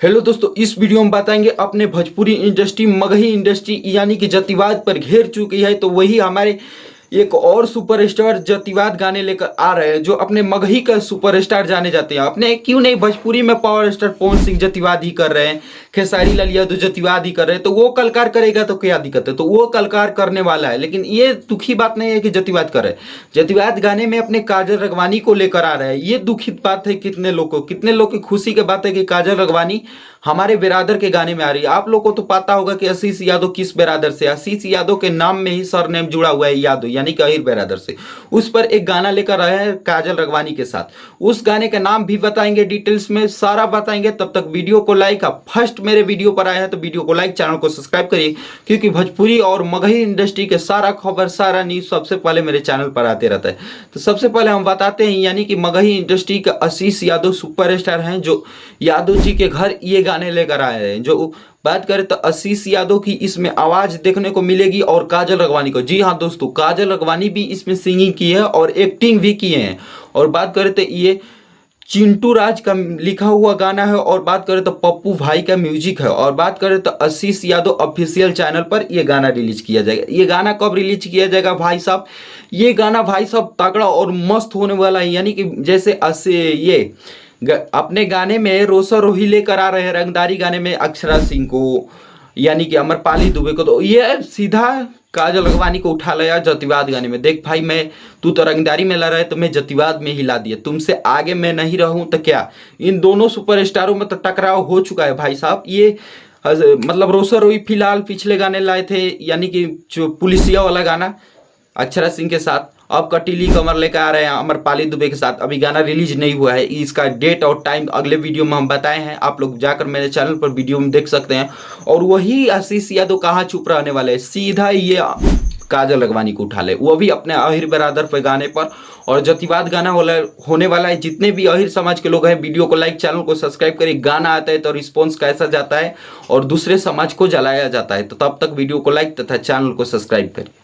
Hello दोस्तों, इस video में बताएंगे अपने भोजपुरी इंडस्ट्री मगही इंडस्ट्री यानी कि जातिवाद पर घेर चुकी है। तो वही हमारे एक और सुपरस्टार जातिवाद गाने लेकर आ रहे हैं जो अपने मगही का सुपरस्टार जाने जाते हैं। अपने क्यों नहीं भोजपुरी में पावर स्टार पवन सिंह जातिवाद ही कर रहे हैं, खेसारी लाल यादव जातिवाद ही कर रहे हैं। तो वो कलकार करेगा तो क्या दिक्कत है, तो वो कलकार करने वाला है। लेकिन ये दुखी बात नहीं है कि जातिवाद कर रहे हैं। जातिवाद गाने में अपने काजल रगवानी को लेकर आ रहे हैं। ये दुखित बात है कितने लोग की खुशी की बात है कि काजल रगवानी हमारे बिरादर के गाने में आ रही है। आप लोग को तो पता होगा कि आशीष यादव किस बिरादर से, आशीष यादव के नाम में ही सरनेम जुड़ा हुआ है यादव, यानी कि अहिर बिरादर से। उस पर एक गाना लेकर आए हैं काजल रगवानी के साथ। उस गाने का नाम भी बताएंगे, डिटेल्स में सारा बताएंगे। तब तक वीडियो को लाइक, आप फर्स्ट मेरे वीडियो पर आए हैं तो वीडियो को लाइक, चैनल को सब्सक्राइब करिए, क्योंकि भोजपुरी और मगही इंडस्ट्री के सारा खबर, सारा न्यूज सबसे पहले मेरे चैनल पर आते रहता है। तो सबसे पहले हम बताते हैं, यानी कि मगही इंडस्ट्री के आशीष यादव सुपरस्टार हैं जो यादव जी के घर ये गाने लेकर आए हैं। जो बात करें तो आशीष यादव की इसमें आवाज देखने को मिलेगी और काजल रगवानी को। जी हाँ दोस्तों, काजल रगवानी भी इसमें सिंगिंग की है और एक्टिंग भी किए हैं। और बात करें तो ये चिंटू राज का लिखा हुआ गाना है। और बात करें तो पप्पू भाई का म्यूजिक है। और बात करें तो आशीष यादव ऑफिशियल चैनल पर यह गाना रिलीज किया जाएगा। ये गाना कब रिलीज किया जाएगा भाई साहब? ये गाना भाई साहब तगड़ा और मस्त होने वाला है। यानी कि जैसे ये अपने गाने में रोसा रोही लेकर आ रहे हैं रंगदारी गाने में अक्षरा सिंह को, यानी कि अमरपाली दुबे को। तो ये सीधा काजल रगवानी को उठा लिया जातिवाद गाने में। देख भाई, मैं तू तो रंगदारी में ला रहा है तो मैं जातिवाद में हिला दिया, तुमसे आगे मैं नहीं रहूं तो क्या। इन दोनों सुपरस्टारों में तो टकराव हो चुका है भाई साहब। ये मतलब रोसा रोही फिलहाल पिछले गाने लाए थे, यानी कि जो पुलिसिया वाला गाना अक्षरा सिंह के साथ। अब कटीली कमर लेकर आ रहे हैं अमरपाली दुबे के साथ। अभी गाना रिलीज नहीं हुआ है, इसका डेट और टाइम अगले वीडियो में हम बताए हैं। आप लोग जाकर मेरे चैनल पर वीडियो में देख सकते हैं। और वही आशीष यादव कहाँ चुप रहने वाले हैं, सीधा ये काजल रगवानी को उठा ले, वो भी अपने अहिर बिरादर पे गाने पर। और जातिवाद गाना होने वाला है। जितने भी अहिर समाज के लोग हैं, वीडियो को लाइक, चैनल को सब्सक्राइब करिए। गाना आता है तो रिस्पॉन्स कैसा जाता है और दूसरे समाज को जलाया जाता है। तो तब तक वीडियो को लाइक तथा चैनल को सब्सक्राइब करिए।